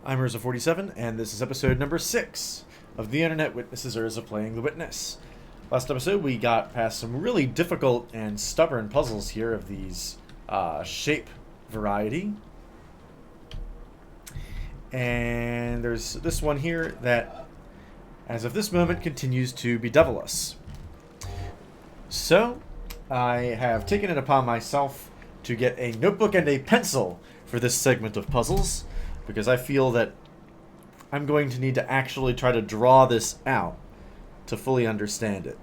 I'm Urza47, and this is episode number 6 of The Internet Witnesses Urza Playing the Witness. Last episode, we got past some really difficult and stubborn puzzles here of these shape variety. And there's this one here that, as of this moment, continues to bedevil us. So, I have taken it upon myself to get a notebook and a pencil for this segment of puzzles, because I feel that I'm going to need to actually try to draw this out to fully understand it.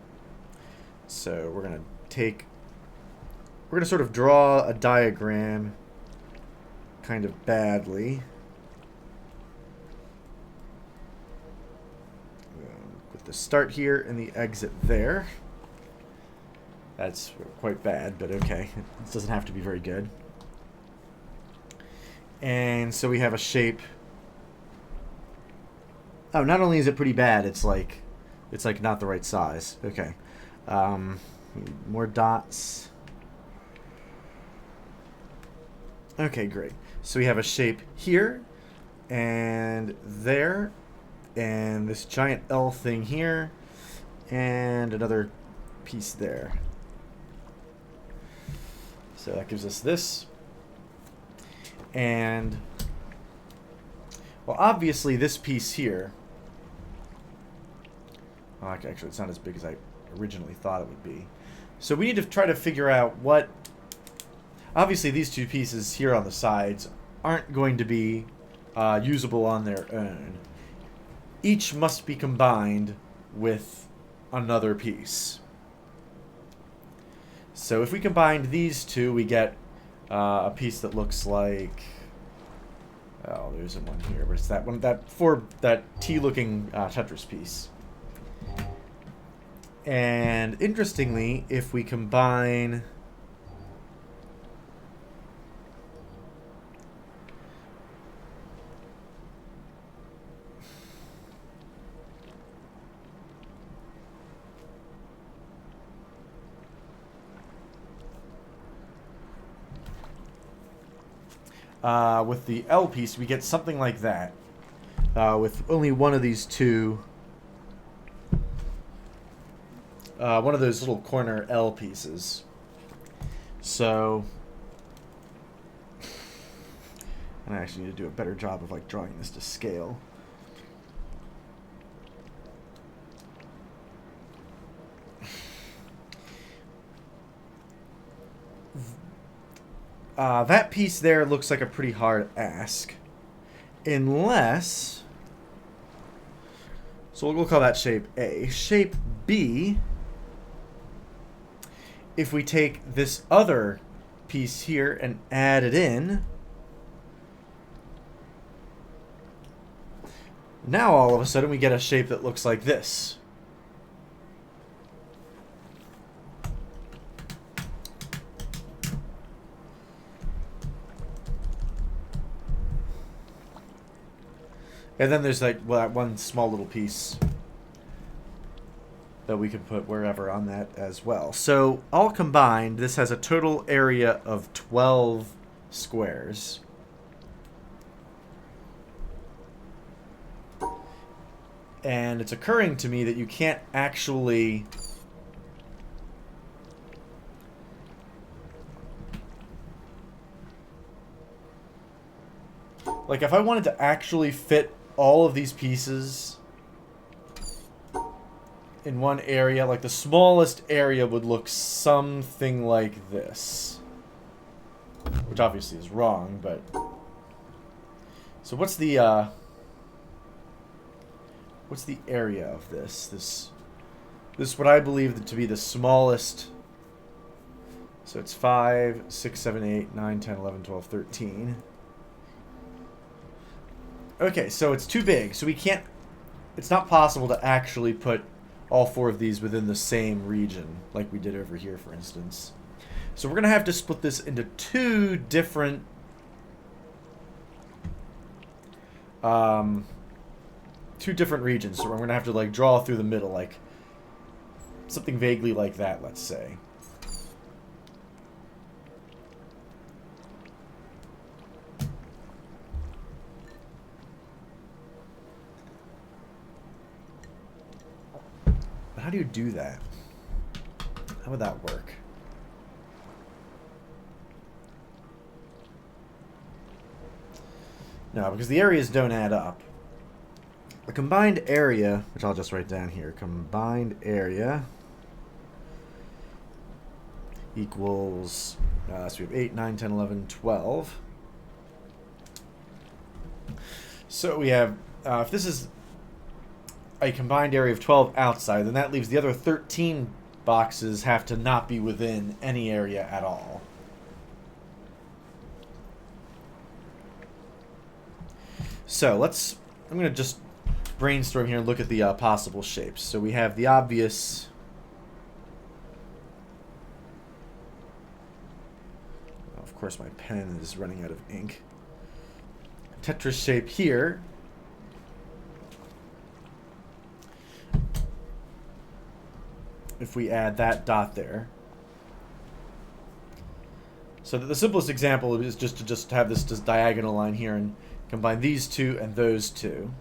So we're going to sort of draw a diagram kind of badly. Put the start here and the exit there. That's quite bad, but okay. It doesn't have to be very good. And so we have a shape. Oh, not only is it pretty bad, it's like not the right size. Okay. More dots. Okay, great. So we have a shape here and there, and this giant L thing here, and another piece there. So that gives us this. And, well, obviously this piece here, well, actually it's not as big as I originally thought it would be. So we need to try to figure out what, obviously these two pieces here on the sides aren't going to be usable on their own. Each must be combined with another piece. So if we combined these two, we get a piece that looks like, oh, there isn't one here, but it's that one, that T-looking Tetris piece. And interestingly, if we combine with the L piece, we get something like that. With only one of these two. One of those little corner L pieces. So, and I actually need to do a better job of like drawing this to scale. That piece there looks like a pretty hard ask. Unless, so we'll call that shape A. Shape B, if we take this other piece here and add it in, now all of a sudden we get a shape that looks like this. And then there's like, well, that one small little piece that we can put wherever on that as well. So all combined, this has a total area of 12 squares. And it's occurring to me that you can't actually like, if I wanted to actually fit all of these pieces in one area, like the smallest area would look something like this. Which obviously is wrong, but... So what's the area of this? This what I believe to be the smallest. So it's 5, 6, 7, 8, 9, 10, 11, 12, 13. Okay, so it's too big, so we can't... It's not possible to actually put all 4 of these within the same region, like we did over here, for instance. So we're going to have to split this into 2 different... two different regions. So we're going to have to, like, draw through the middle, like... Something vaguely like that, let's say. how do you do that? How would that work? No, because the areas don't add up. The combined area, which I'll just write down here, combined area equals, so we have 8, 9, 10, 11, 12. So we have, if this is a combined area of 12 outside, then that leaves the other 13 boxes have to not be within any area at all. So I'm going to just brainstorm here and look at the possible shapes. So we have the obvious, of course my pen is running out of ink, Tetris shape here. If we add that dot there. So the simplest example is just to have this diagonal line here and combine these two and those two.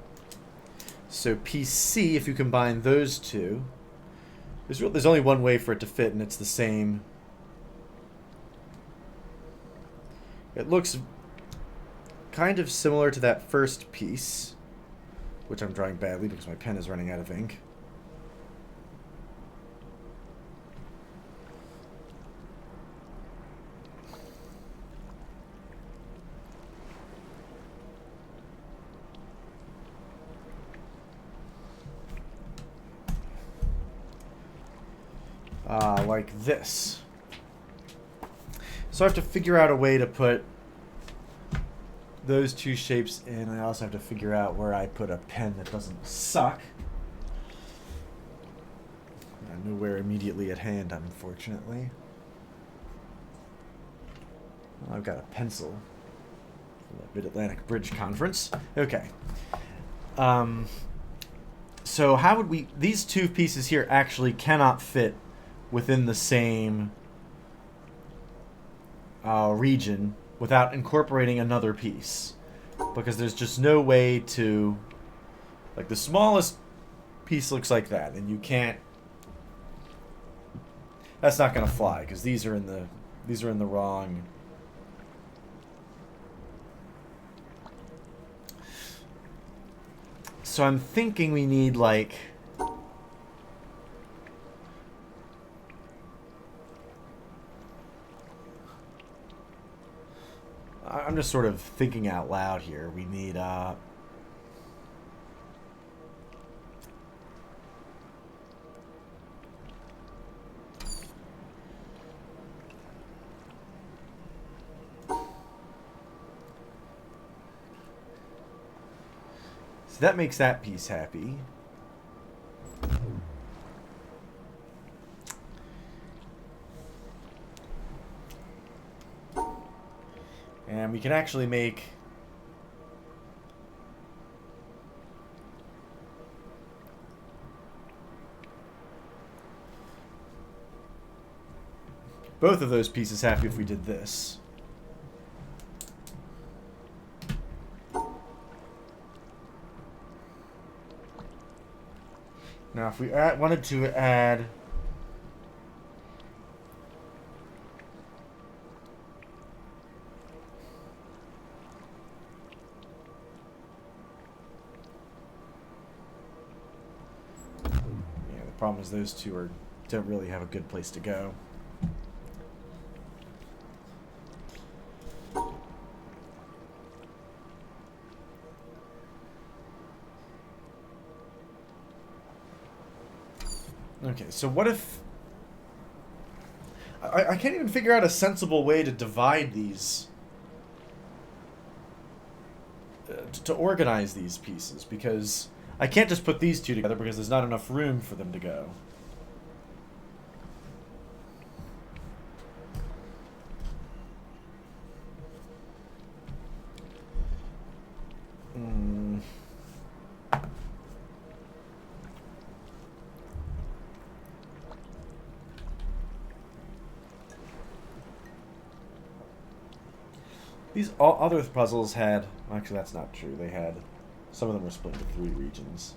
So PC, if you combine those two, there's only one way for it to fit, and it's the same. It looks kind of similar to that first piece, which I'm drawing badly because my pen is running out of ink. Like this. So I have to figure out a way to put those two shapes in. I also have to figure out where I put a pen that doesn't suck. Nowhere immediately at hand, unfortunately. Well, I've got a pencil for the Mid-Atlantic Bridge Conference. Okay. So how would we... These two pieces here actually cannot fit within the same region without incorporating another piece, because there's just no way to, like, the smallest piece looks like that, and you can't, that's not going to fly because these are in the wrong. So I'm thinking we need, like, I'm just sort of thinking out loud here. We need so that makes that piece happy. And we can actually make both of those pieces happy if we did this. Now, if we wanted to add problem is those two don't really have a good place to go. Okay, so what if I can't even figure out a sensible way to divide these, to organize these pieces, because I can't just put these two together because there's not enough room for them to go. These all other puzzles had... Actually, that's not true. They had... Some of them were split into 3 regions.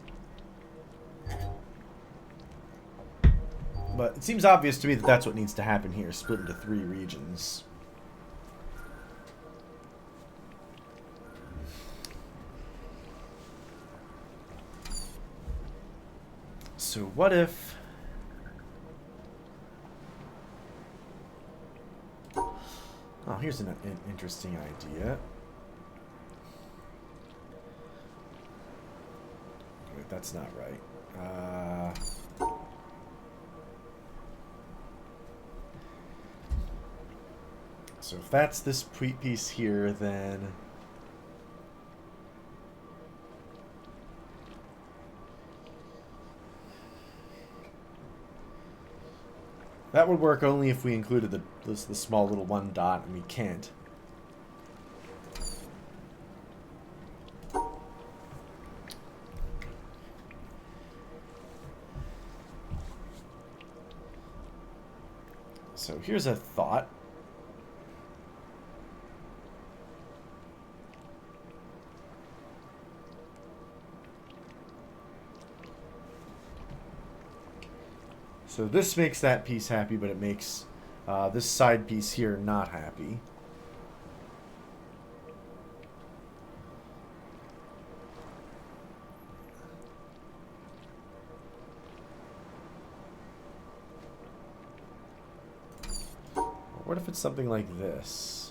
But it seems obvious to me that that's what needs to happen here, split into 3 regions. So what if... Oh, here's an interesting idea. Wait, that's not right. So if that's this piece here, then... That would work only if we included the small little 1 dot, and we can't. So here's a thought. So this makes that piece happy, but it makes this side piece here not happy. What if it's something like this?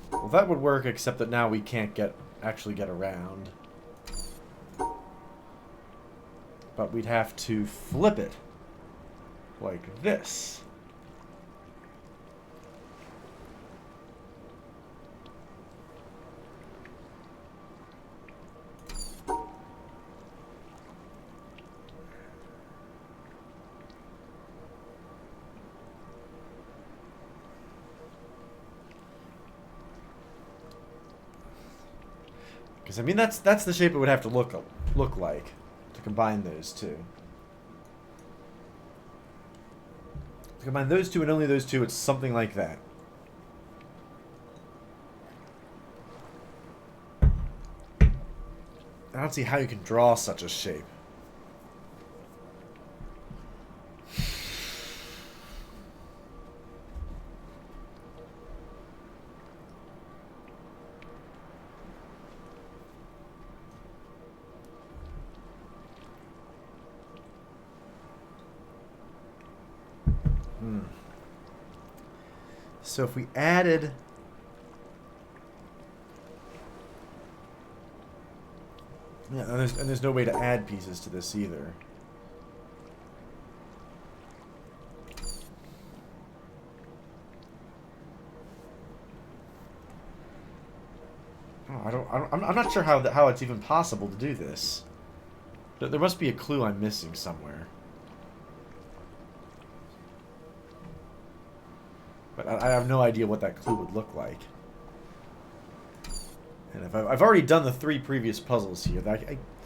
Well, that would work, except that now we can't actually get around. But we'd have to flip it like this. Because, I mean, that's the shape it would have to look like to combine those two. To combine those two and only those two, it's something like that. I don't see how you can draw such a shape. So if we added... Yeah, and there's no way to add pieces to this either. Oh, I'm not sure how it's even possible to do this. There must be a clue I'm missing somewhere. But I have no idea what that clue would look like. And if I've already done the 3 previous puzzles here,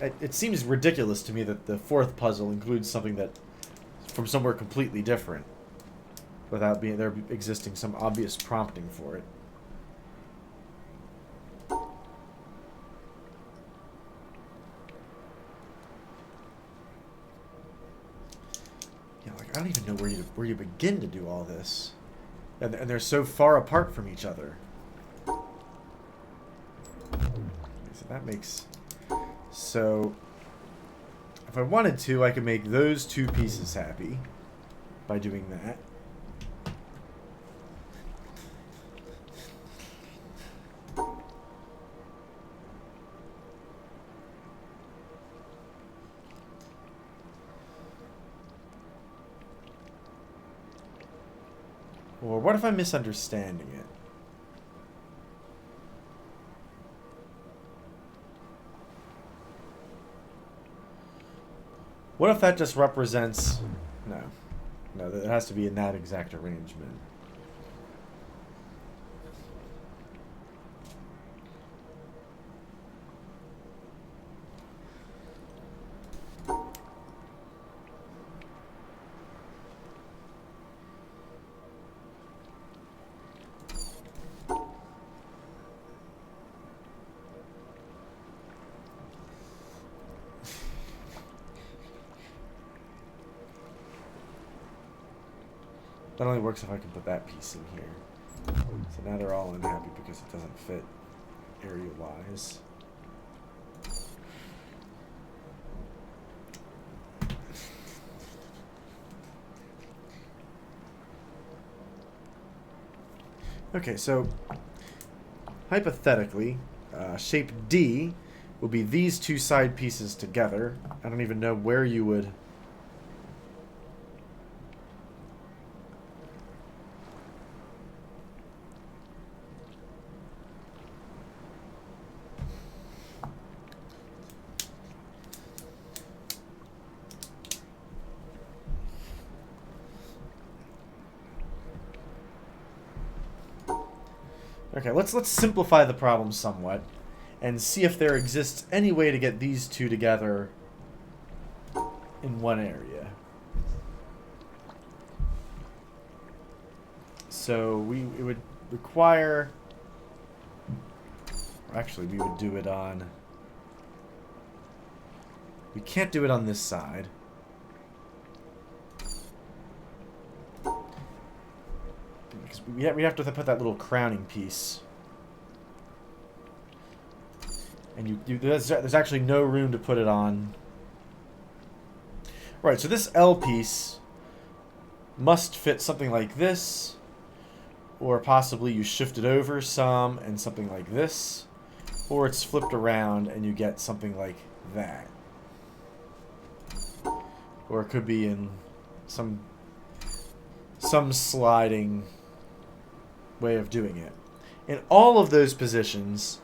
it seems ridiculous to me that the 4th puzzle includes something that from somewhere completely different, without there existing some obvious prompting for it. Yeah, like I don't even know where you begin to do all this. And they're so far apart from each other. So that makes... So, if I wanted to, I could make those 2 pieces happy by doing that. Or what if I'm misunderstanding it? What if that just represents... No. No, it has to be in that exact arrangement. That only works if I can put that piece in here. So now they're all unhappy because it doesn't fit area-wise. Okay, so hypothetically, shape D will be these two side pieces together. I don't even know where you would... Okay, let's simplify the problem somewhat and see if there exists any way to get these two together in one area. So it would require, actually we would do it on, we can't do it on this side. Because we have to put that little crowning piece. And there's actually no room to put it on. Right, so this L piece must fit something like this. Or possibly you shift it over some and something like this. Or it's flipped around and you get something like that. Or it could be in some sliding way of doing it. In all of those positions,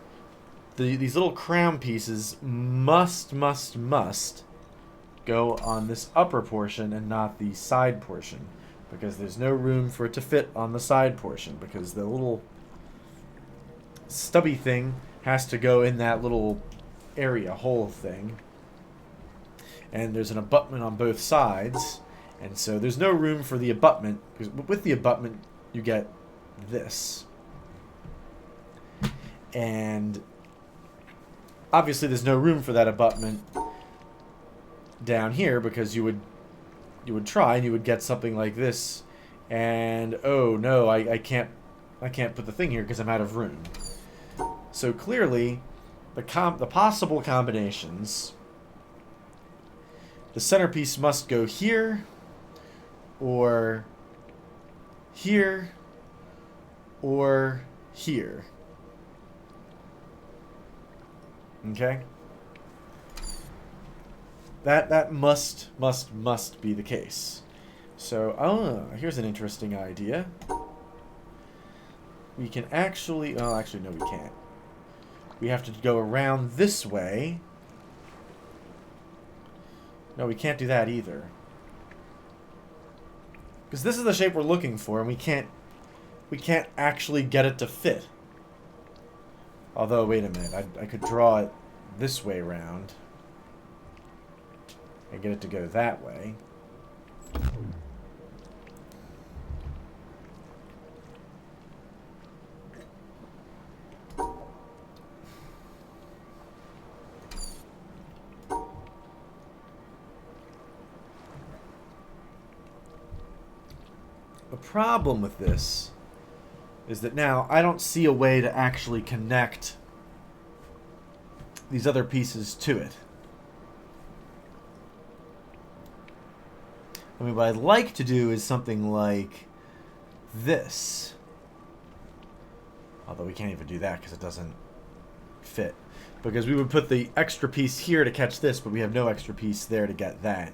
these little crown pieces must go on this upper portion and not the side portion, because there's no room for it to fit on the side portion, because the little stubby thing has to go in that little area hole thing, and there's an abutment on both sides, and so there's no room for the abutment, because with the abutment you get this. And obviously there's no room for that abutment down here, because you would try and you would get something like this, and oh no, I can't put the thing here because I'm out of room. So clearly the possible combinations, the centerpiece must go here or here or here. Okay? That must be the case. So, here's an interesting idea. We can actually... Oh, actually, no, we can't. We have to go around this way. No, we can't do that either. Because this is the shape we're looking for, and we can't actually get it to fit. Although, wait a minute, I could draw it this way around and get it to go that way. The problem with this is that now I don't see a way to actually connect these other pieces to it. I mean, what I'd like to do is something like this. Although we can't even do that because it doesn't fit. Because we would put the extra piece here to catch this, but we have no extra piece there to get that.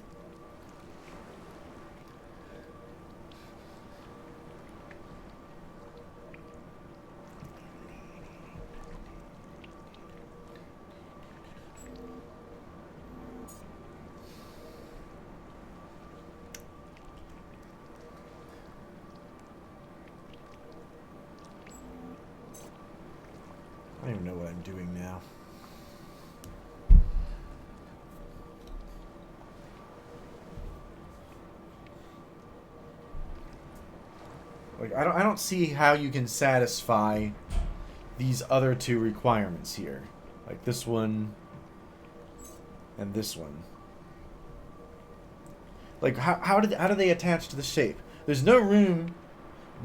I don't even know what I'm doing now. Like, I don't see how you can satisfy these other two requirements here. Like this one and this one. Like how do they attach to the shape? There's no room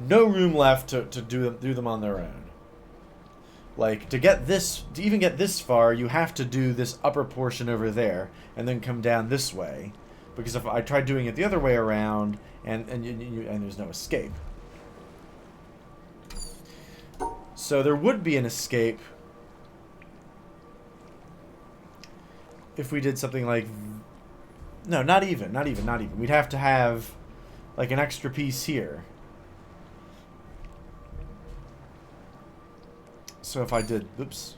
no room left to do them on their own. Like, to even get this far, you have to do this upper portion over there, and then come down this way. Because if I tried doing it the other way around, and there's no escape. So there would be an escape if we did something like... No, not even. We'd have to have, like, an extra piece here. So if I did... Oops.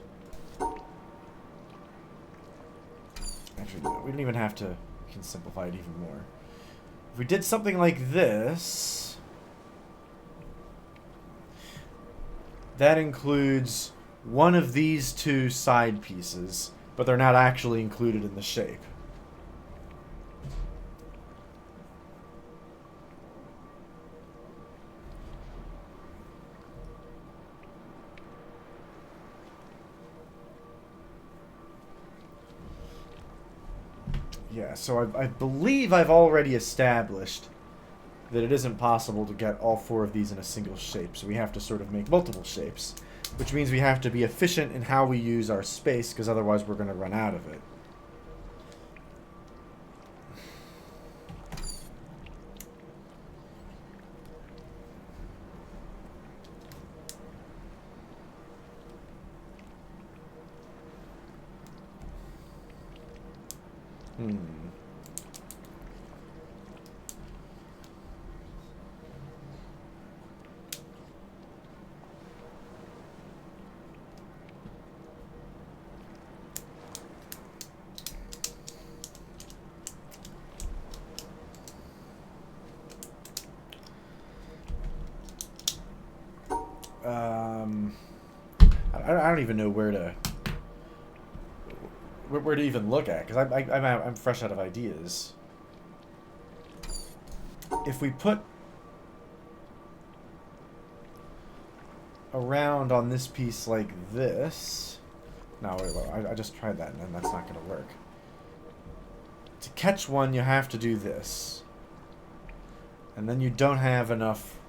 Actually, no, we don't even have to... We can simplify it even more. If we did something like this... That includes one of these two side pieces, but they're not actually included in the shape. Yeah, so I believe I've already established that it isn't possible to get all four of these in a single shape, so we have to sort of make multiple shapes, which means we have to be efficient in how we use our space, because otherwise we're going to run out of it. I don't even know where to even look at, because I'm fresh out of ideas. If we put a round on this piece like this... No, wait, I just tried that, and that's not going to work. To catch one, you have to do this. And then you don't have enough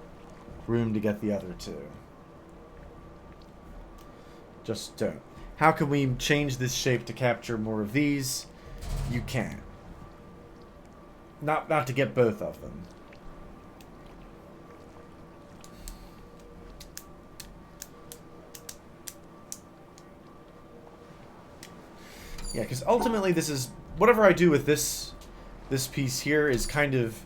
room to get the other two. Just don't. How can we change this shape to capture more of these? You can't. Not to get both of them. Yeah, because ultimately this is... Whatever I do with this piece here is kind of...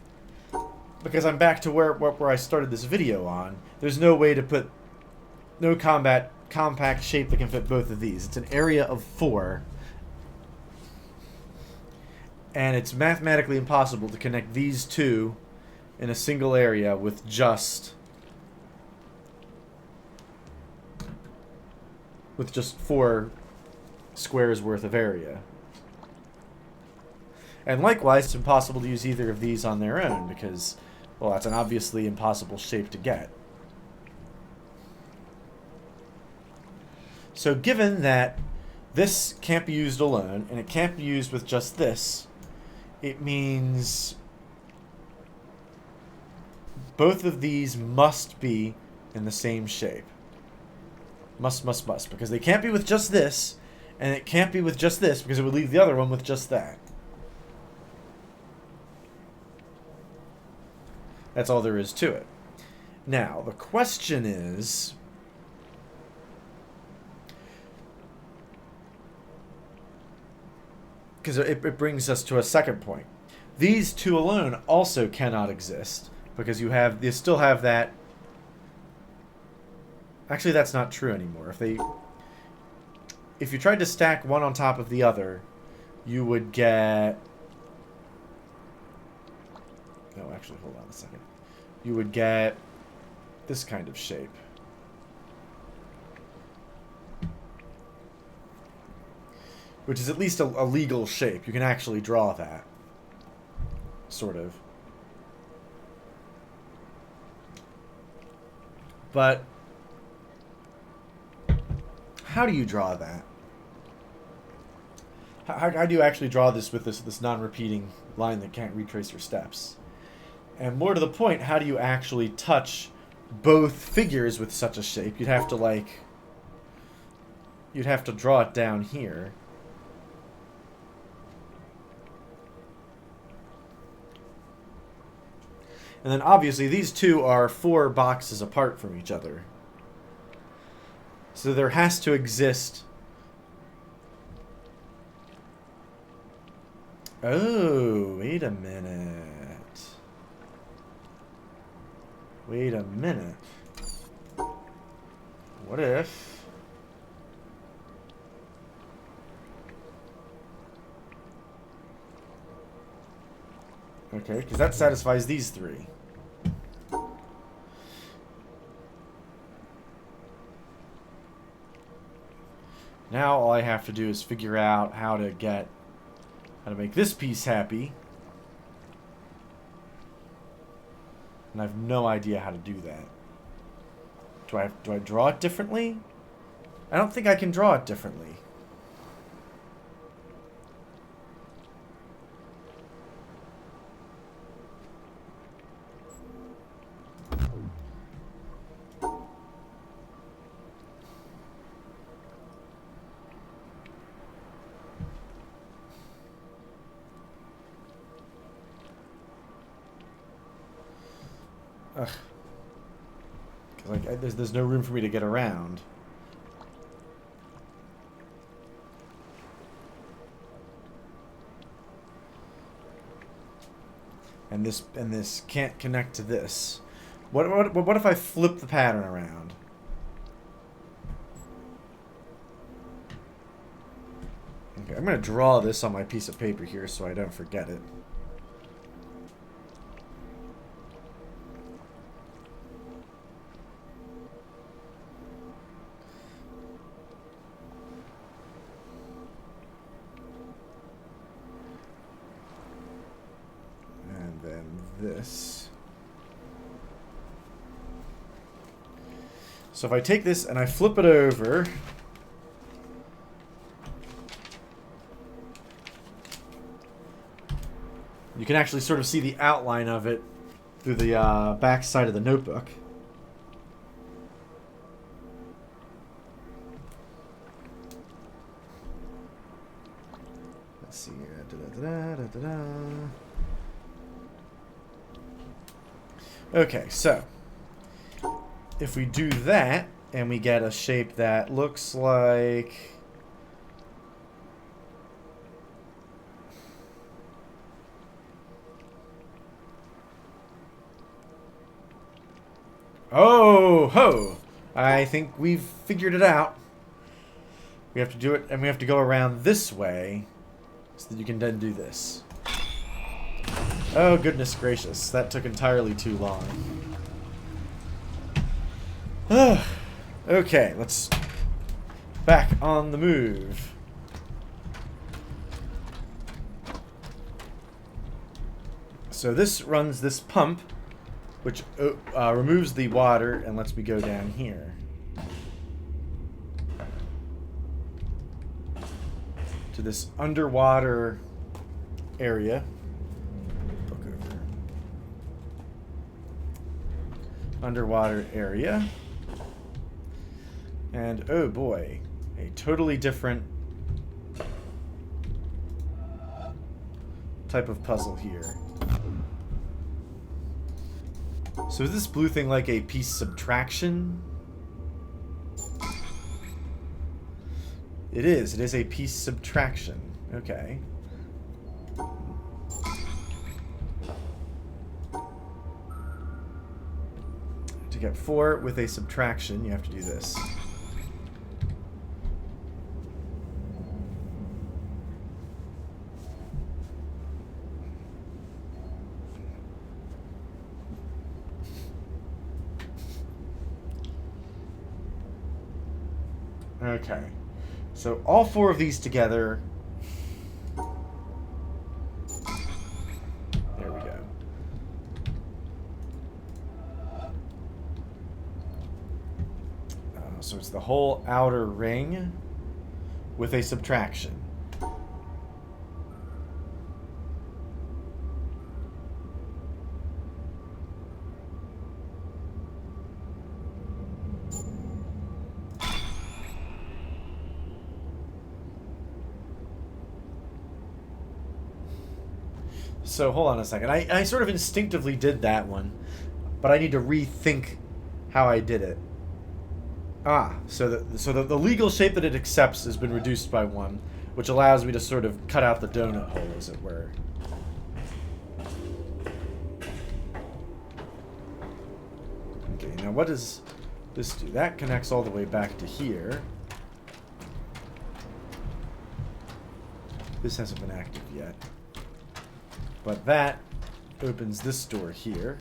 Because I'm back to where I started this video on. There's no way to put... No compact shape that can fit both of these. It's an area of 4. And it's mathematically impossible to connect these two in a single area with just 4 squares worth of area. And likewise, it's impossible to use either of these on their own because, well, that's an obviously impossible shape to get. So given that this can't be used alone, and it can't be used with just this, it means both of these must be in the same shape. Must, because they can't be with just this, and it can't be with just this, because it would leave the other one with just that. That's all there is to it. Now, the question is... Because it brings us to a second point. These two alone also cannot exist, because you still have that... Actually, that's not true anymore. If you tried to stack one on top of the other, you would get... No, actually, hold on a second. You would get this kind of shape. Which is at least a legal shape. You can actually draw that. Sort of. But how do you draw that? How do you actually draw this with this non-repeating line that can't retrace your steps? And more to the point, how do you actually touch both figures with such a shape, you'd have to, like... You'd have to draw it down here. And then obviously these two are 4 boxes apart from each other. So there has to exist... Oh, wait a minute. Wait a minute. What if... Okay, because that satisfies these 3. Now all I have to do is figure out how to make this piece happy. And I have no idea how to do that. Do I draw it differently? I don't think I can draw it differently. Ugh. Like, there's no room for me to get around. And this can't connect to this. What if I flip the pattern around? Okay, I'm gonna draw this on my piece of paper here so I don't forget it. This. So if I take this and I flip it over, you can actually sort of see the outline of it through the back side of the notebook. Let's see here. Okay, so if we do that and we get a shape that looks like... Oh, ho! I think we've figured it out. We have to do it, and we have to go around this way so that you can then do this. Oh, goodness gracious. That took entirely too long. Okay, let's... Back on the move. So this runs this pump, which removes the water and lets me go down here. To this underwater area. Underwater area. And oh boy, a totally different type of puzzle here. So is this blue thing like a piece subtraction? It is. It is a piece subtraction. Okay. To get 4 with a subtraction, you have to do this. Okay. So all 4 of these together. There we go. So it's the whole outer ring with a subtraction. So hold on a second. I sort of instinctively did that one, but I need to rethink how I did it. Ah, so the legal shape that it accepts has been reduced by 1, which allows me to sort of cut out the donut hole, as it were. Okay, now what does this do? That connects all the way back to here. This hasn't been active yet. But that opens this door here.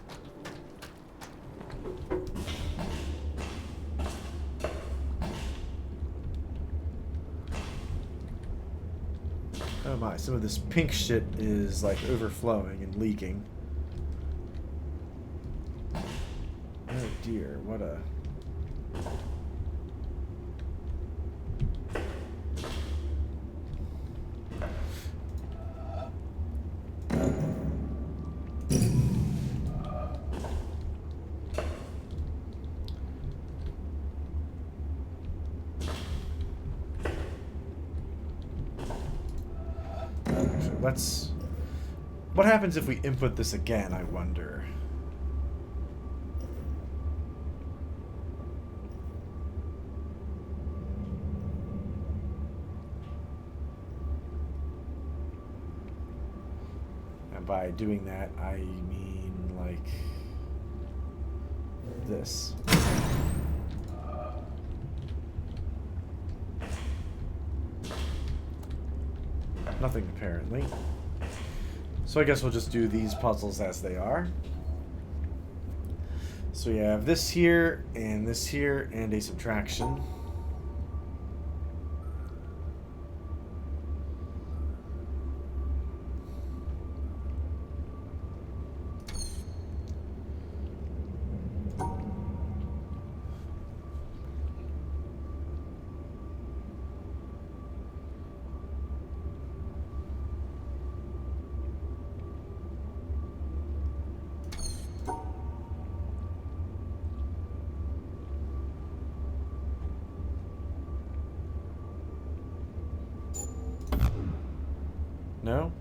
Oh my, some of this pink shit is like overflowing and leaking. Oh dear, what a... Let's... What happens if we input this again, I wonder? And by doing that, I mean, like... this. Nothing, apparently. So I guess we'll just do these puzzles as they are. So we have this here, and a subtraction. No?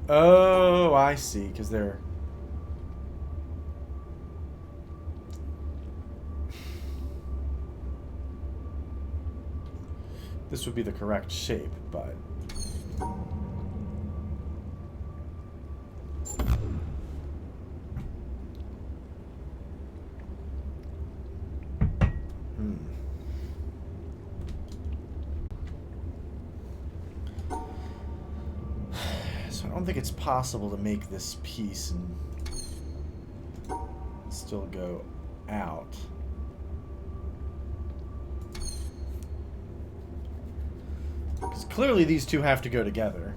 Oh, I see, because they're... This would be the correct shape, but... So I don't think it's possible to make this piece and still go out. Because clearly these two have to go together.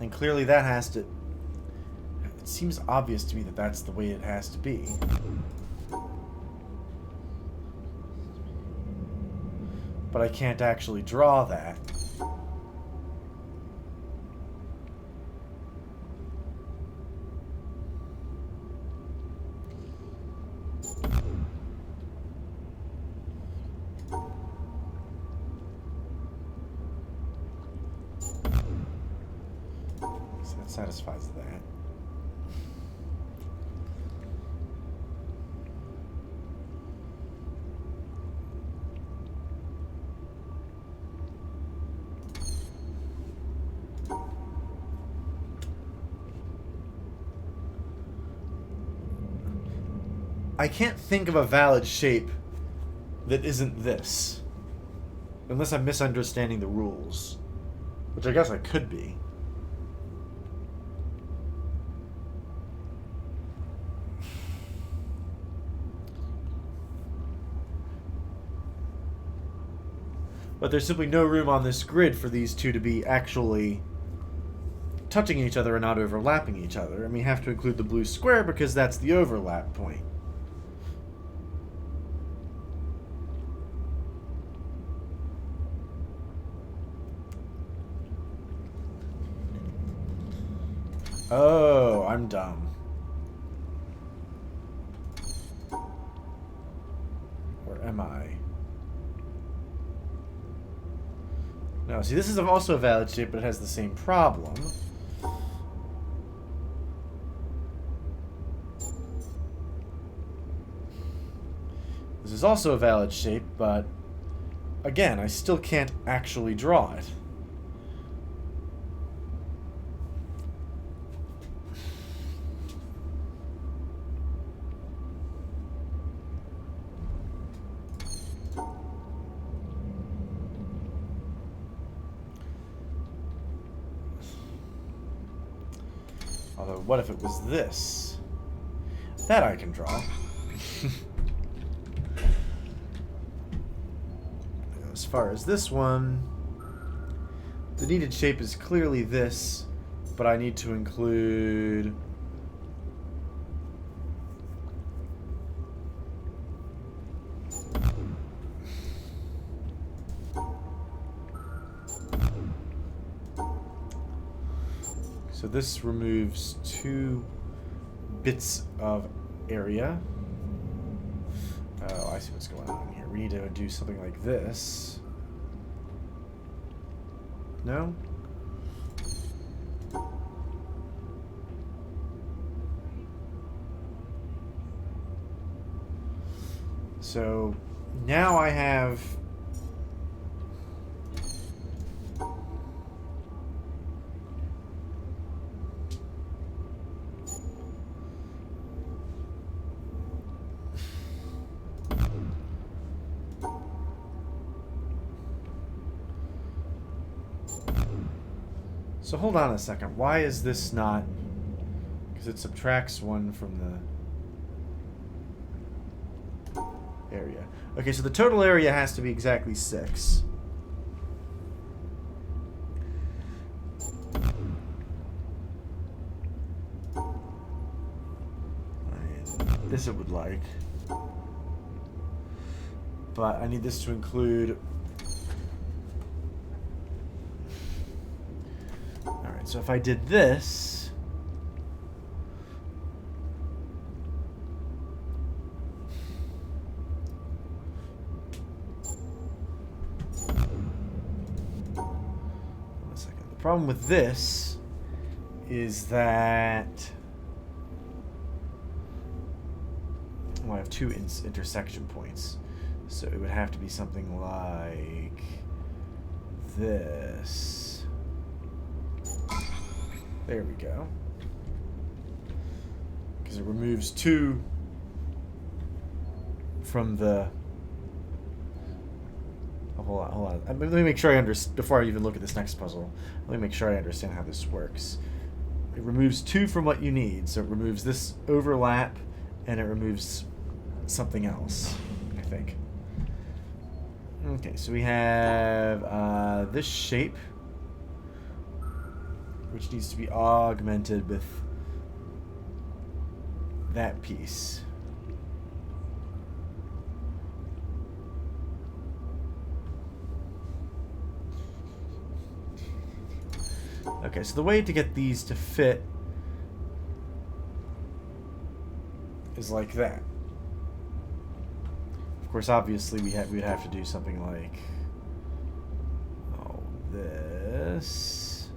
And clearly that has to... It seems obvious to me that that's the way it has to be. But I can't actually draw that. So that satisfies that. I can't think of a valid shape that isn't this. Unless I'm misunderstanding the rules. Which I guess I could be. But there's simply no room on this grid for these two to be actually touching each other and not overlapping each other. And we have to include the blue square because that's the overlap point. Oh, I'm dumb. Where am I? No, see, this is also a valid shape, but it has the same problem. This is also a valid shape, but again, I still can't actually draw it. Although, what if it was this? That I can draw. As far as this one, the needed shape is clearly this, but I need to include so this removes 2 bits of area. Oh, I see what's going on here. We need to do something like this. No? So now I have so hold on a second. Why is this not? Because it subtracts 1 from the area. Okay, so the total area has to be exactly 6. And this it would like. But I need this to include... Alright, so if I did this... The problem with this is that well, I have 2 intersection points, so it would have to be something like this. There we go. Because it removes 2 from the... Hold on. Let me make sure I understand, before I even look at this next puzzle, let me make sure I understand how this works. It removes 2 from what you need, so it removes this overlap, and it removes something else, I think. Okay, so we have this shape, which needs to be augmented with that piece. Okay, so the way to get these to fit is like that. Of course, obviously, we'd have to do something like this.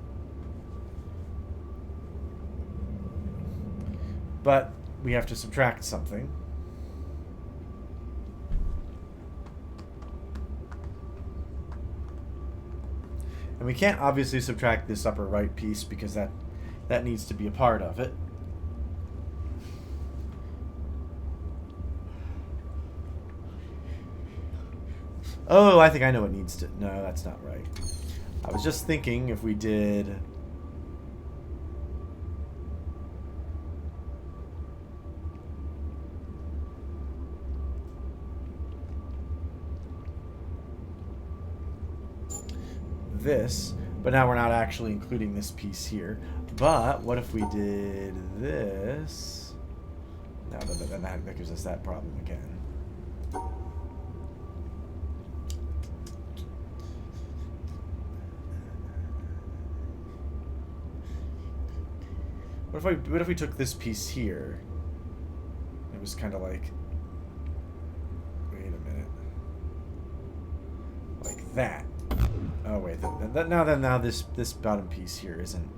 But we have to subtract something. And we can't obviously subtract this upper right piece because that needs to be a part of it. Oh, I think I know what needs to... No, that's not right. I was just thinking if we did... this, but now we're not actually including this piece here. But what if we did this? No, then that gives us that problem again. What if we took this piece here? It was kind of like, wait a minute, like that. Oh wait, now this bottom piece here isn't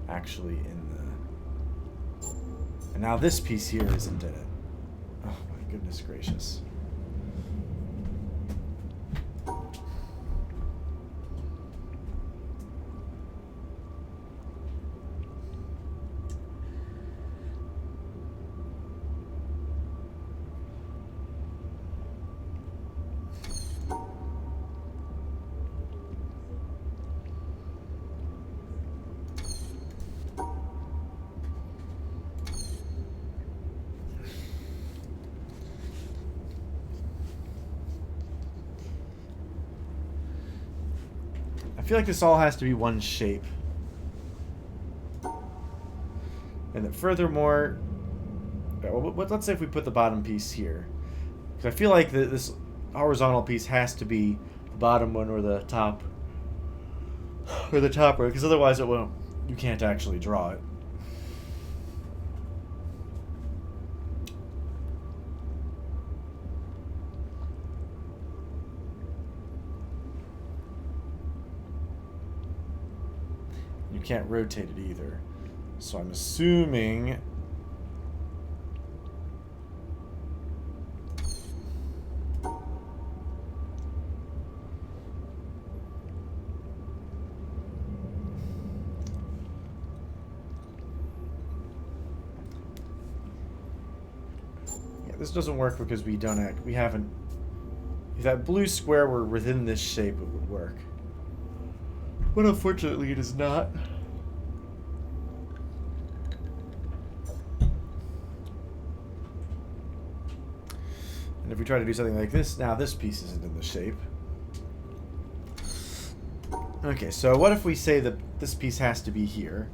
actually in the, and now this piece here isn't in it. Oh my goodness gracious. I feel like this all has to be one shape. And that furthermore, let's say if we put the bottom piece here. Because I feel like this horizontal piece has to be the bottom one or the top. Or the top row, because otherwise it won't. You can't actually draw it. You can't rotate it either. So I'm assuming this doesn't work because we haven't, if that blue square were within this shape, it would work. But unfortunately, it is not. And if we try to do something like this, now this piece isn't in the shape. Okay, so what if we say that this piece has to be here?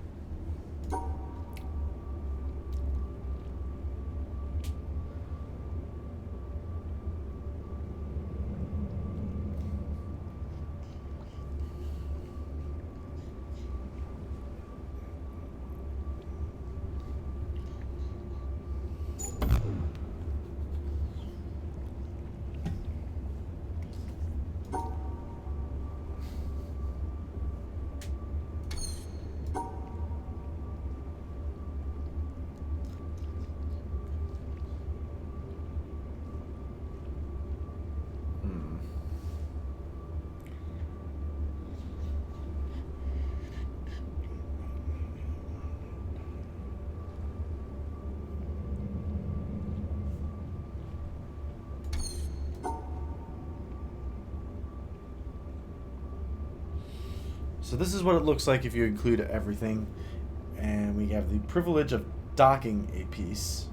So this is what it looks like if you include everything, and we have the privilege of docking a piece.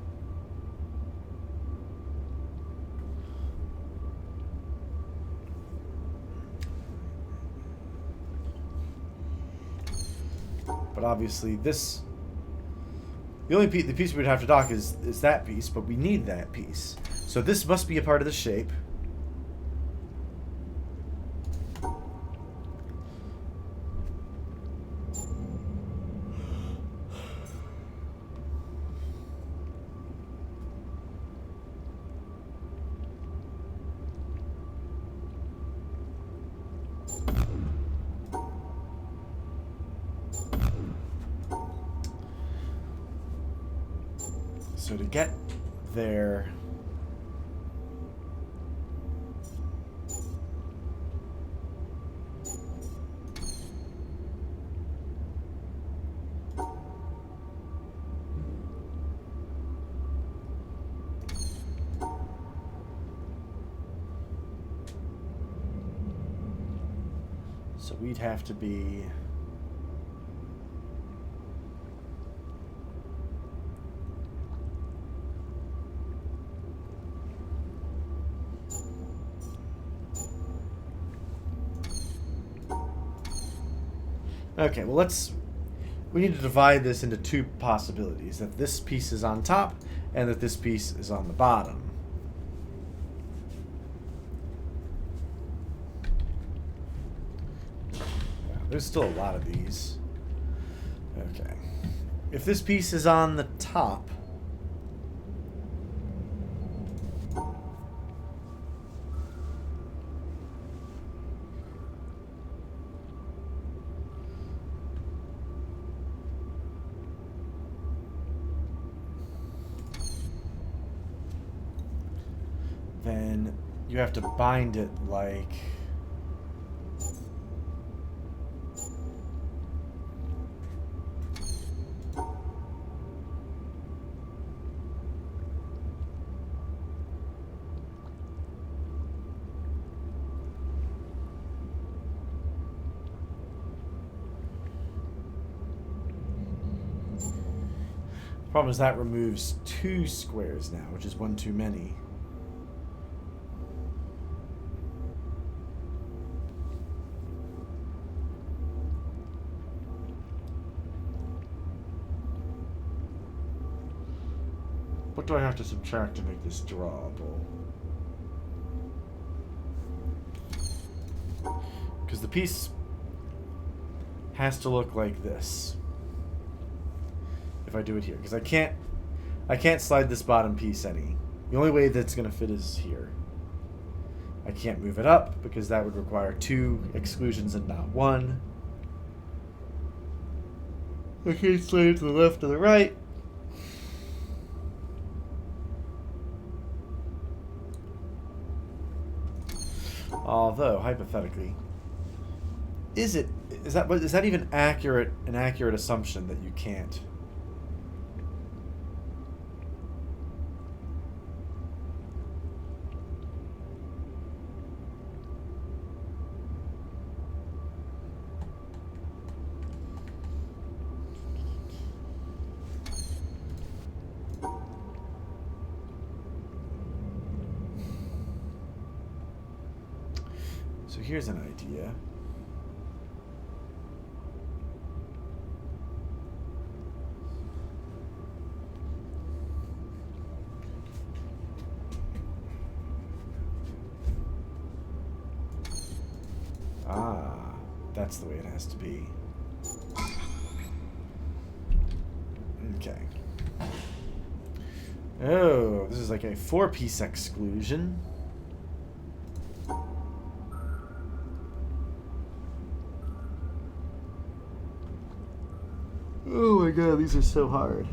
But obviously this, the piece we'd have to dock is that piece, but we need that piece. So this must be a part of the shape. So to get there, so we'd have to be okay, well we need to divide this into two possibilities, that this piece is on top and that this piece is on the bottom. Wow, there's still a lot of these. Okay. if this piece is on the top, then you have to bind it like... Problem is that removes 2 squares now, which is 1 too many. What do I have to subtract to make this drawable? Because the piece has to look like this. If I do it here, because I can't slide this bottom piece any. The only way that's going to fit is here. I can't move it up because that would require 2 exclusions and not 1. I can't slide it to the left or the right. Although, hypothetically, is that even accurate? An accurate assumption that you can't? So here's an idea. Ah, that's the way it has to be. Okay. Oh, this is like a 4-piece exclusion. Oh my god, these are so hard.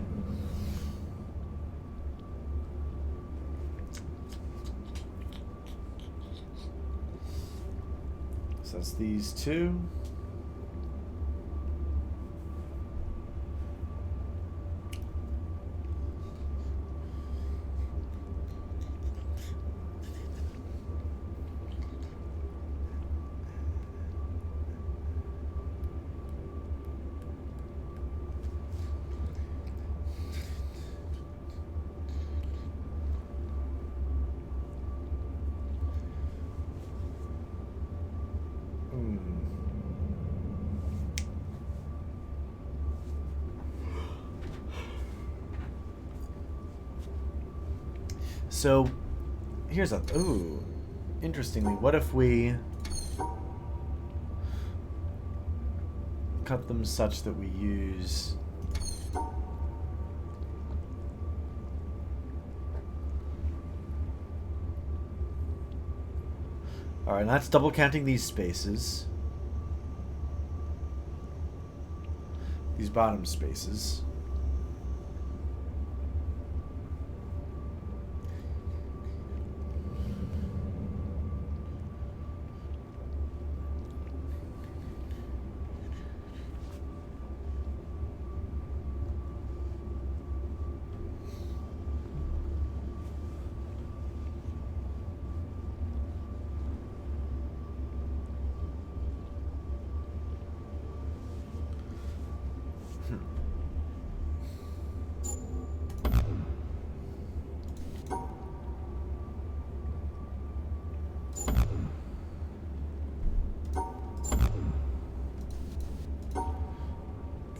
So that's these 2. So, here's a... Ooh. Interestingly, what if we cut them such that we use... Alright, that's double counting these spaces. These bottom spaces.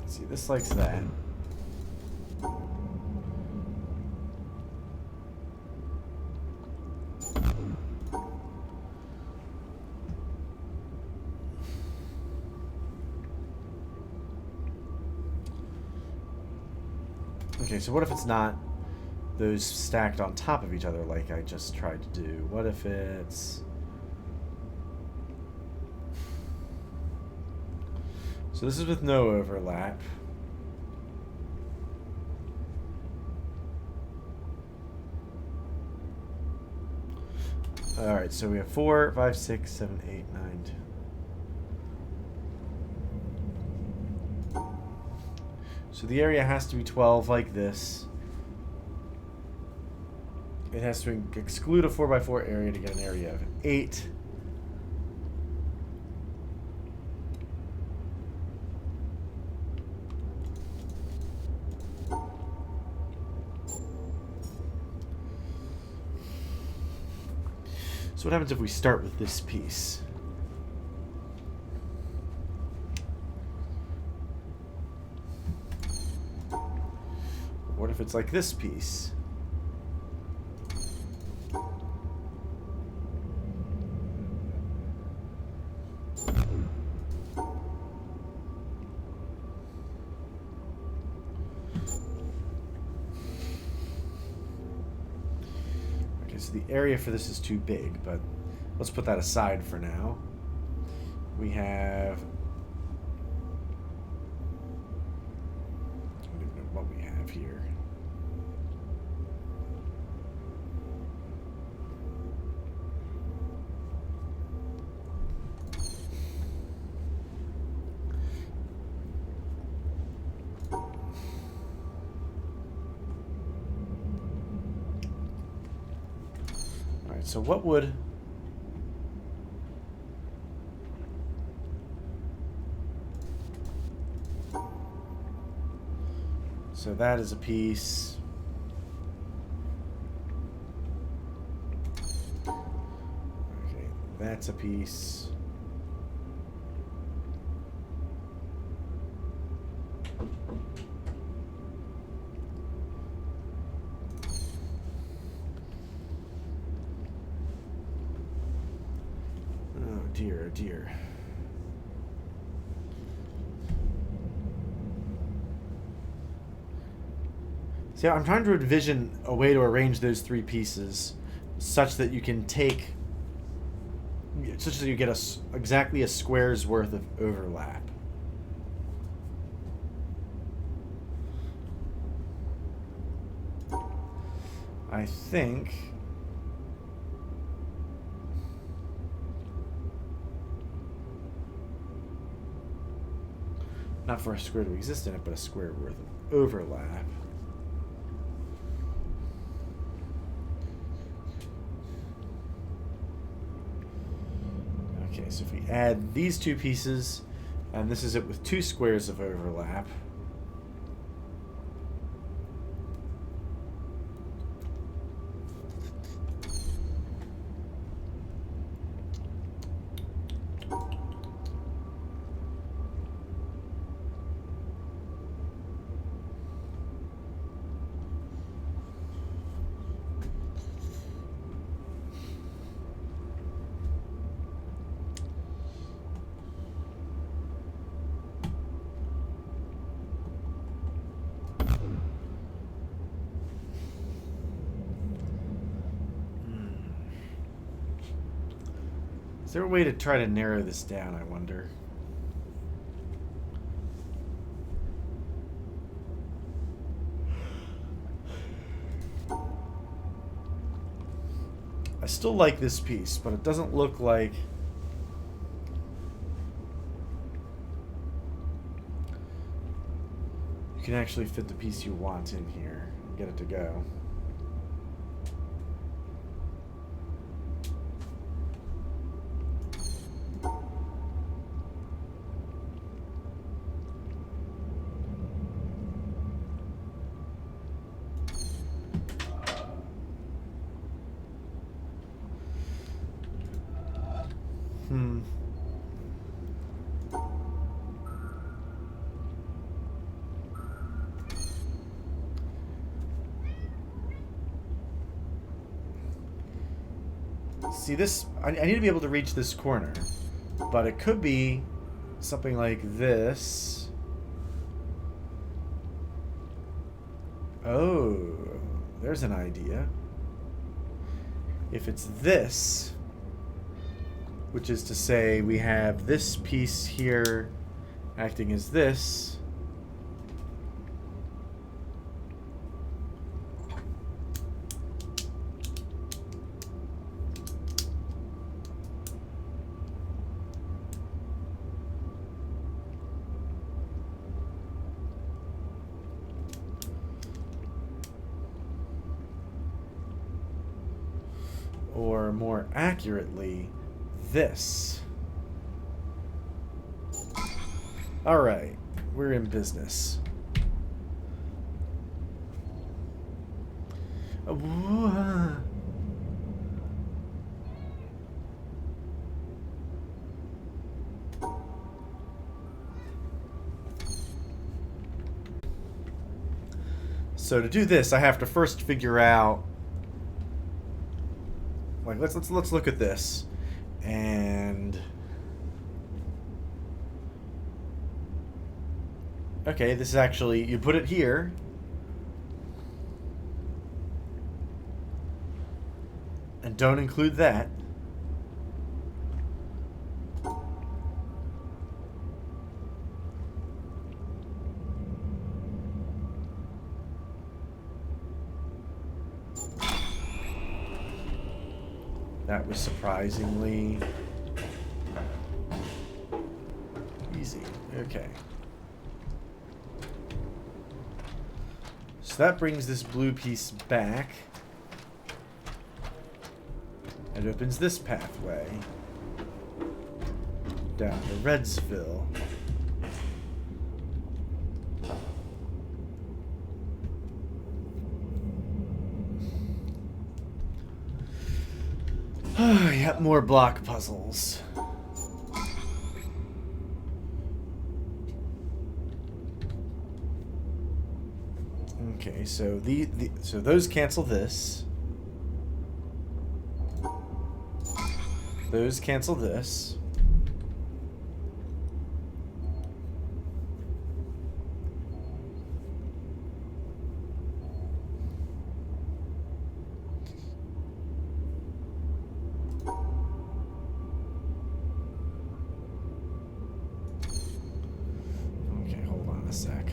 See, this likes that. Okay, so what if it's not those stacked on top of each other like I just tried to do? What if it's... So this is with no overlap. Alright, so we have 4, 5, 6, 7, 8, 9. So the area has to be 12 like this. It has to exclude a 4x4 area to get an area of 8. So what happens if we start with this piece? What if it's like this piece? So the area for this is too big, but let's put that aside for now. We have... I don't even know what we have here. So what would... So that is a piece. Okay, that's a piece. Dear, oh dear. See, I'm trying to envision a way to arrange those three pieces such that you can take, such that you get exactly a square's worth of overlap. I think... Not for a square to exist in it, but a square worth of overlap. Okay, so if we add these two pieces, and this is it with two squares of overlap. Is there a way to try to narrow this down, I wonder? I still like this piece, but it doesn't look like... you can actually fit the piece you want in here and get it to go. See this, I need to be able to reach this corner, but it could be something like this. Oh, there's an idea. If it's this, which is to say we have this piece here acting as this. Or more accurately, this. Alright, we're in business. So to do this, I have to first figure out, like, let's look at this, and okay, this is actually, you put it here, and don't include that. That was surprisingly easy. Okay. So that brings this blue piece back. It opens this pathway down to Redsville. Yep, more block puzzles. Okay, so so those cancel this. Those cancel this. Okay, hold on a sec.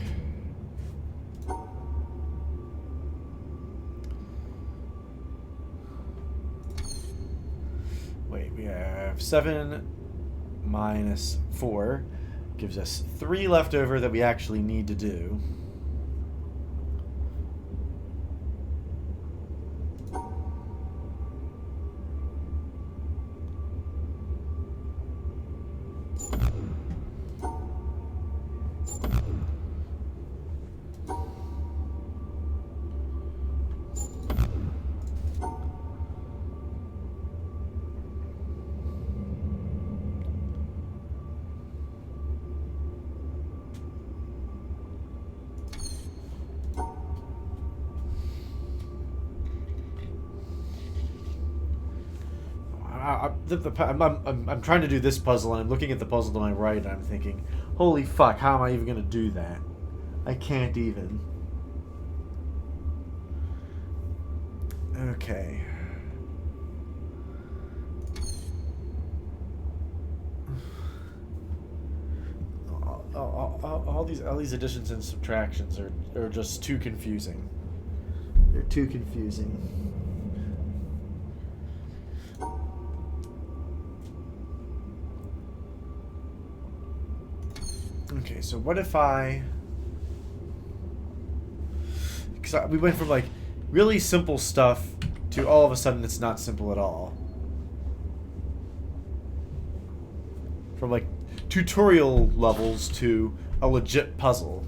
Wait, we have 7 minus 4 gives us 3 left over that we actually need to do. I'm trying to do this puzzle, and I'm looking at the puzzle to my right, and I'm thinking, holy fuck, how am I even going to do that? I can't even. Okay. All these additions and subtractions are just too confusing. They're too confusing. Okay, so what if because we went from like really simple stuff to all of a sudden it's not simple at all. From like tutorial levels to a legit puzzle.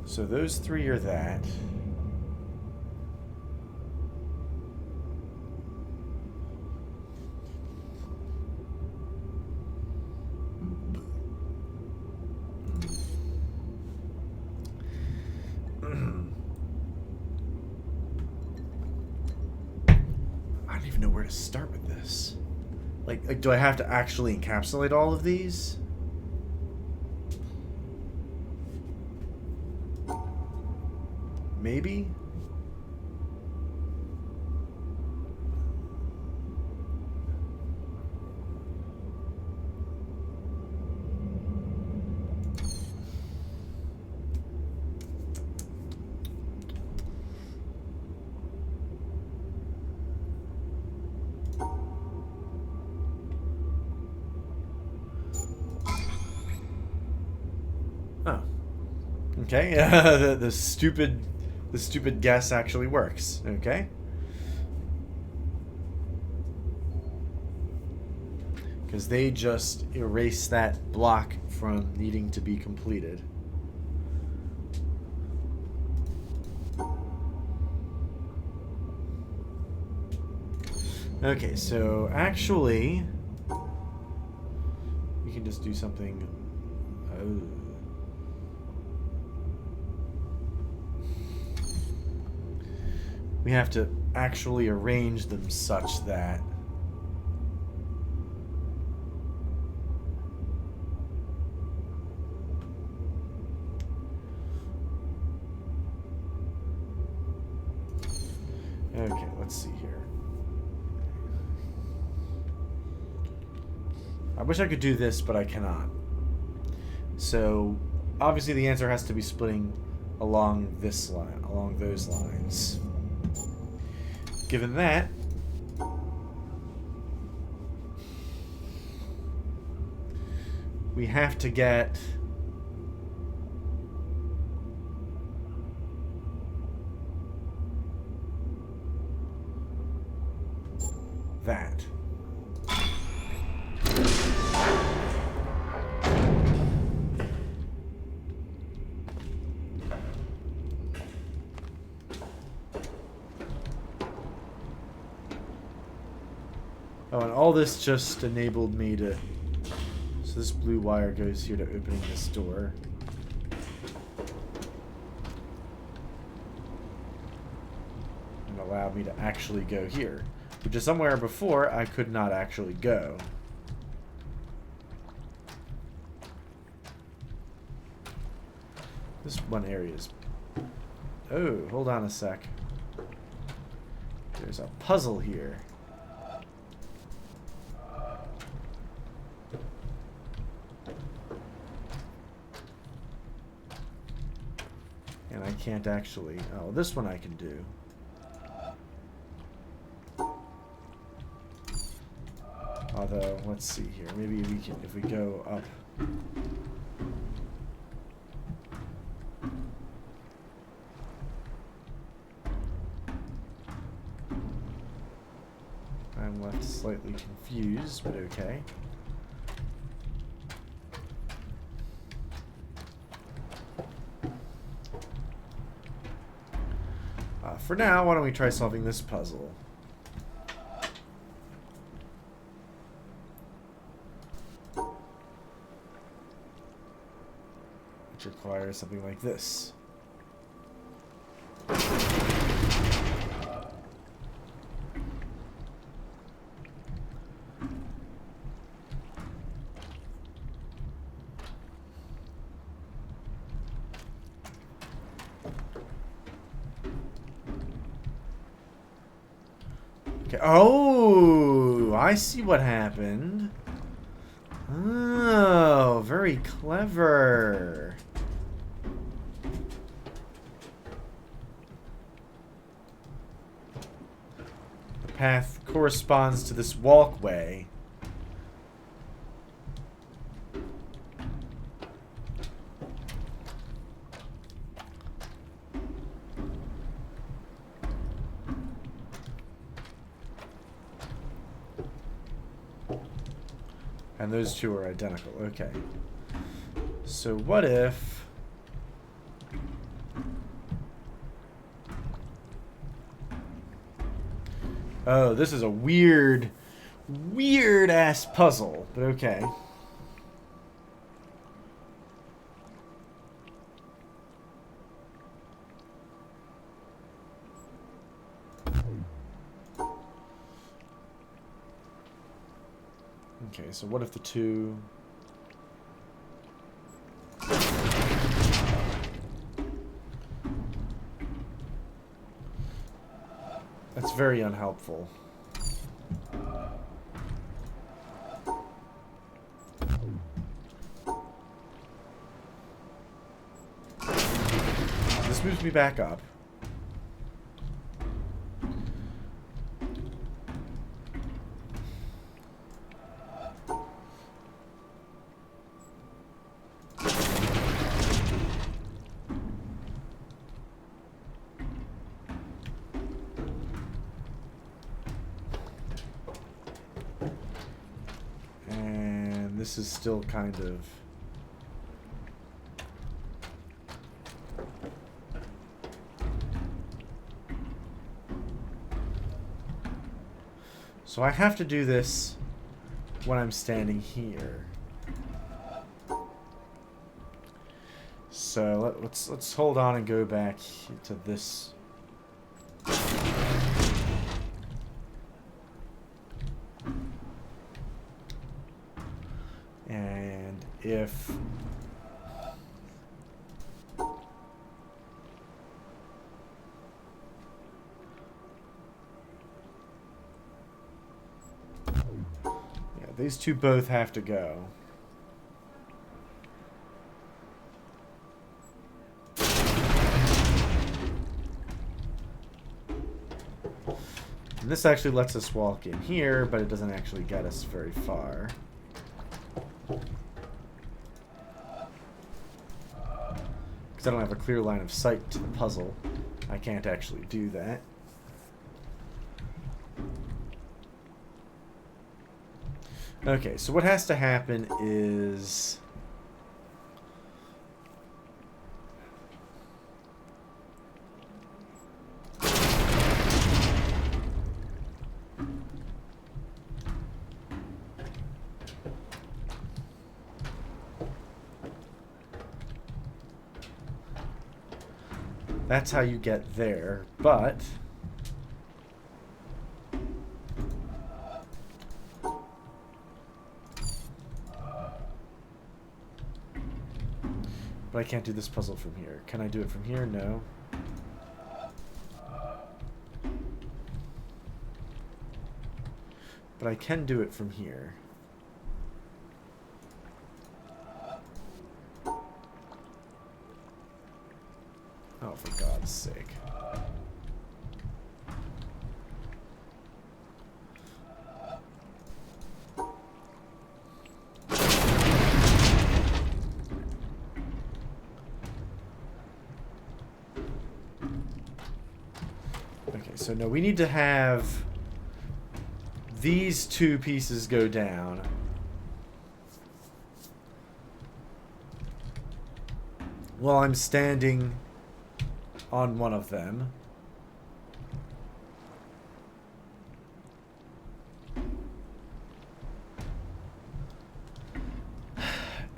So those 3 are that. even know where to start with this. Like, do I have to actually encapsulate all of these? Maybe? Oh. Okay, the stupid guess actually works. Okay. Because they just erase that block from needing to be completed. Okay, so actually, we can just do something. Oh. We have to actually arrange them such that okay, let's see here. I wish I could do this, but I cannot. So, obviously the answer has to be splitting along this line, along those lines. Given that, we have to get that. Oh, and all this just enabled me to... So this blue wire goes here to opening this door. And allowed me to actually go here. Which is somewhere before I could not actually go. This one area is... Oh, hold on a sec. There's a puzzle here. And I can't actually... Oh, this one I can do. Although, let's see here. Maybe we can, if we go up. I'm left slightly confused, but okay. For now, why don't we try solving this puzzle? Which requires something like this. Okay. Oh, I see what happened. Oh, very clever. The path corresponds to this walkway. And those two are identical. Okay. So what if... Oh, this is a weird ass puzzle, but okay. Okay, so what if the two... That's very unhelpful. This moves me back up. And this is still kind of... So I have to do this when I'm standing here. So let's hold on and go back to this. And if these two both have to go. And this actually lets us walk in here, but it doesn't actually get us very far. Because I don't have a clear line of sight to the puzzle. I can't actually do that. Okay, so what has to happen is... That's how you get there, but... But I can't do this puzzle from here. Can I do it from here? No. But I can do it from here. Oh, for God's sake. Okay, so no, we need to have these two pieces go down. While I'm standing on one of them.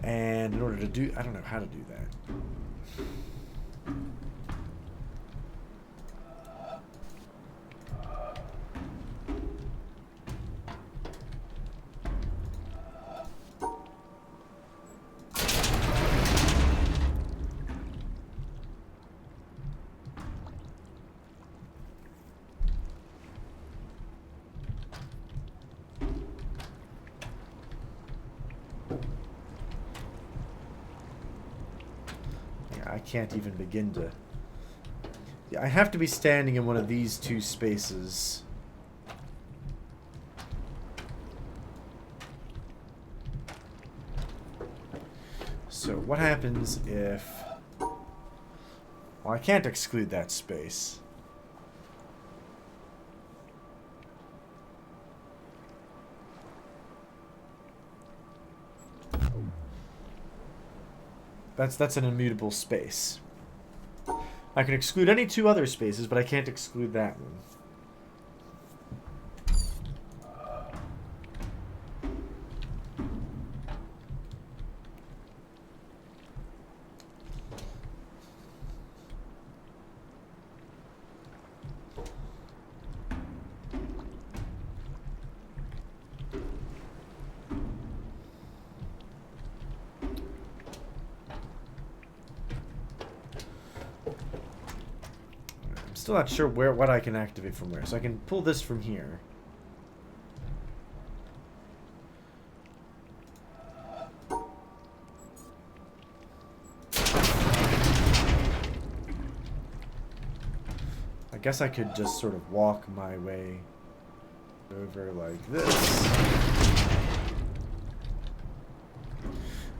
And in order to do... I don't know how to do that. I can't even begin to... Yeah, I have to be standing in one of these two spaces. So what happens if... Well, I can't exclude that space. That's an immutable space. I can exclude any two other spaces, but I can't exclude that one. still not sure what I can activate from where. So I can pull this from here. I guess I could just sort of walk my way over like this.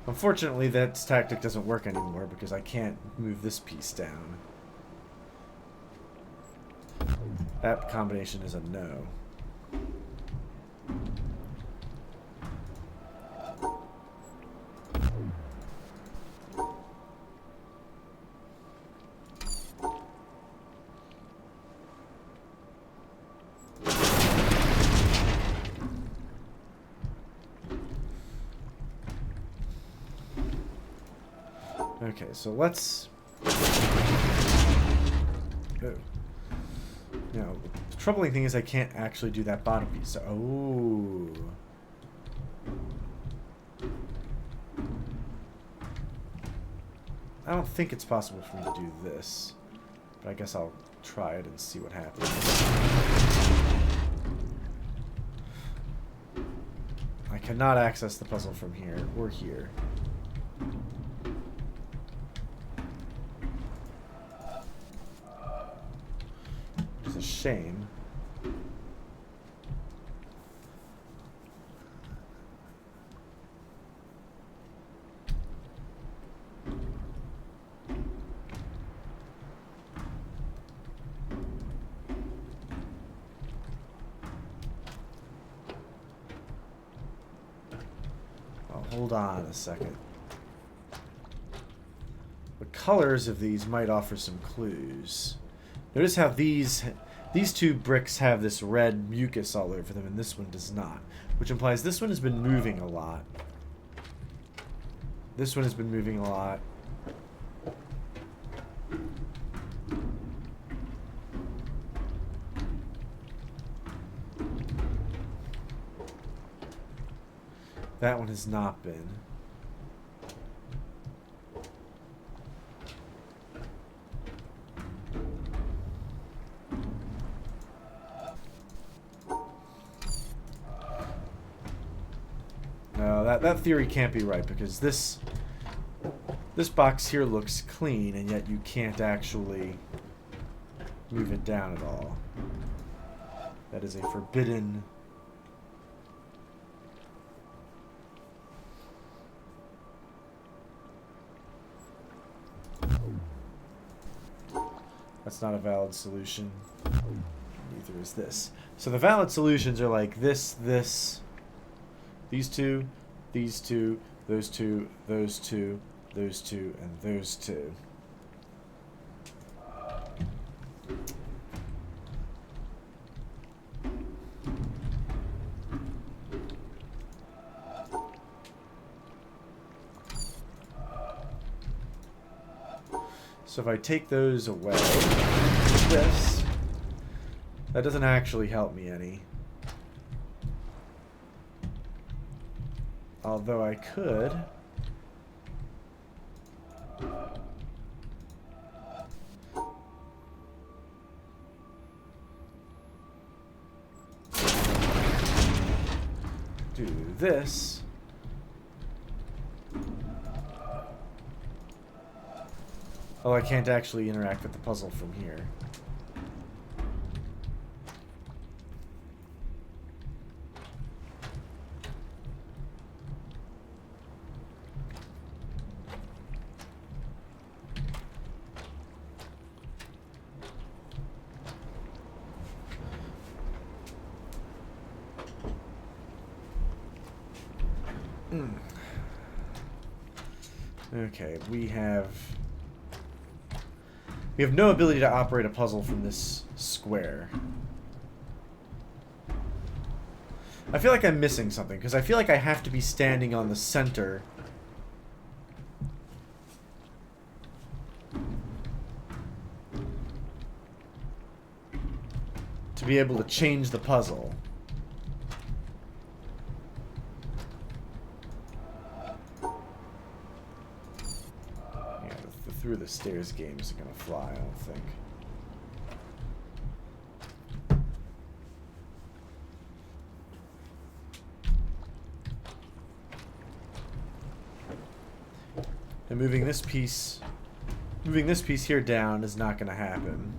Unfortunately, that tactic doesn't work anymore because I can't move this piece down. That combination is a no. Okay, so let's... Oh. Now, the troubling thing is I can't actually do that bottom piece. So, oh. I don't think it's possible for me to do this. But I guess I'll try it and see what happens. I cannot access the puzzle from here or here. A shame. Oh, hold on a second. The colors of these might offer some clues. Notice how these two bricks have this red mucus all over them, and this one does not. Which implies this one has been moving a lot. This one has been moving a lot. That one has not been. No, that theory can't be right because this box here looks clean and yet you can't actually move it down at all. That is a forbidden... That's not a valid solution. Neither is this. So the valid solutions are like this, these two, those two, those two, and those two. So if I take those away, this, that doesn't actually help me any. Although I could... do this. Oh, I can't actually interact with the puzzle from here. Okay, we have no ability to operate a puzzle from this square. I feel like I'm missing something, because I feel like I have to be standing on the center. To be able to change the puzzle. Through the stairs game isn't gonna fly, I don't think. And moving this piece here down is not going to happen.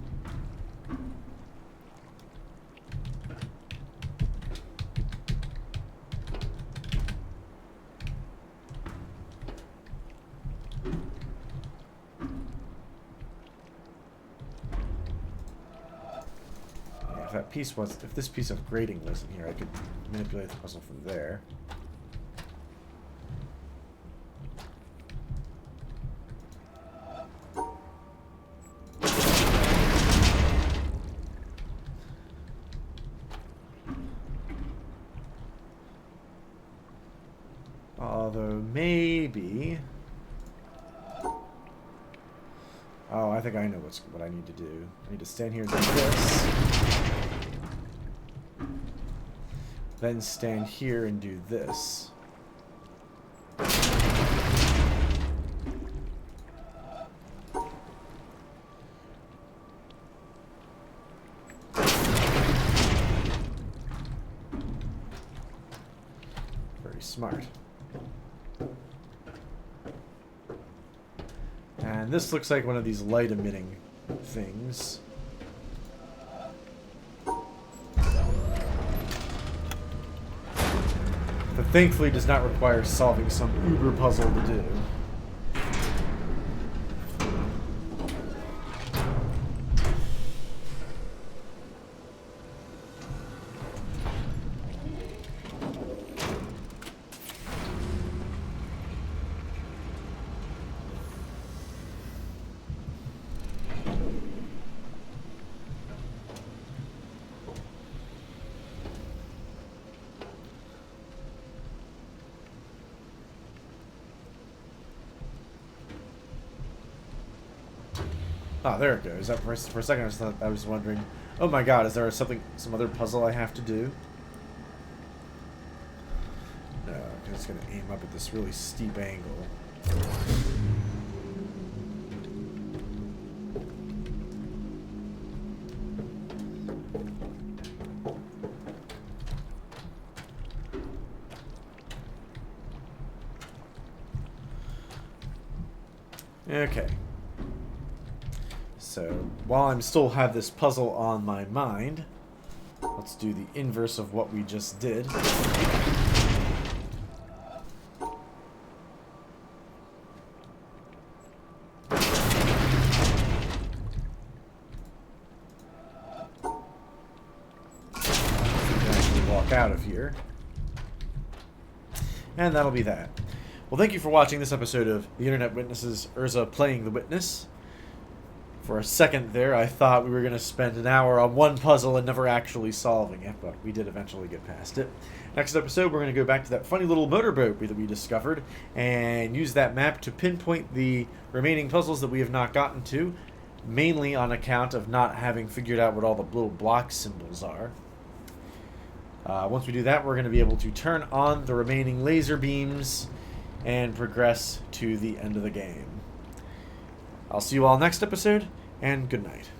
If this piece of grating wasn't here, I could manipulate the puzzle from there. Although maybe... Oh, I think I know what I need to do. I need to stand here and do this. Then stand here and do this. Very smart. And this looks like one of these light emitting things. That thankfully does not require solving some uber puzzle to do. Ah, there it goes. For a second, I was wondering, oh my god, is there some other puzzle I have to do? No, because it's going to aim up at this really steep angle. Okay. So, while I'm still have this puzzle on my mind, let's do the inverse of what we just did. Actually walk out of here. And that'll be that. Well, thank you for watching this episode of The Internet Witnesses, Urza playing the witness. For a second there, I thought we were going to spend an hour on one puzzle and never actually solving it, but we did eventually get past it. Next episode, we're going to go back to that funny little motorboat that we discovered and use that map to pinpoint the remaining puzzles that we have not gotten to, mainly on account of not having figured out what all the little block symbols are. Once we do that, we're going to be able to turn on the remaining laser beams and progress to the end of the game. I'll see you all next episode, and good night.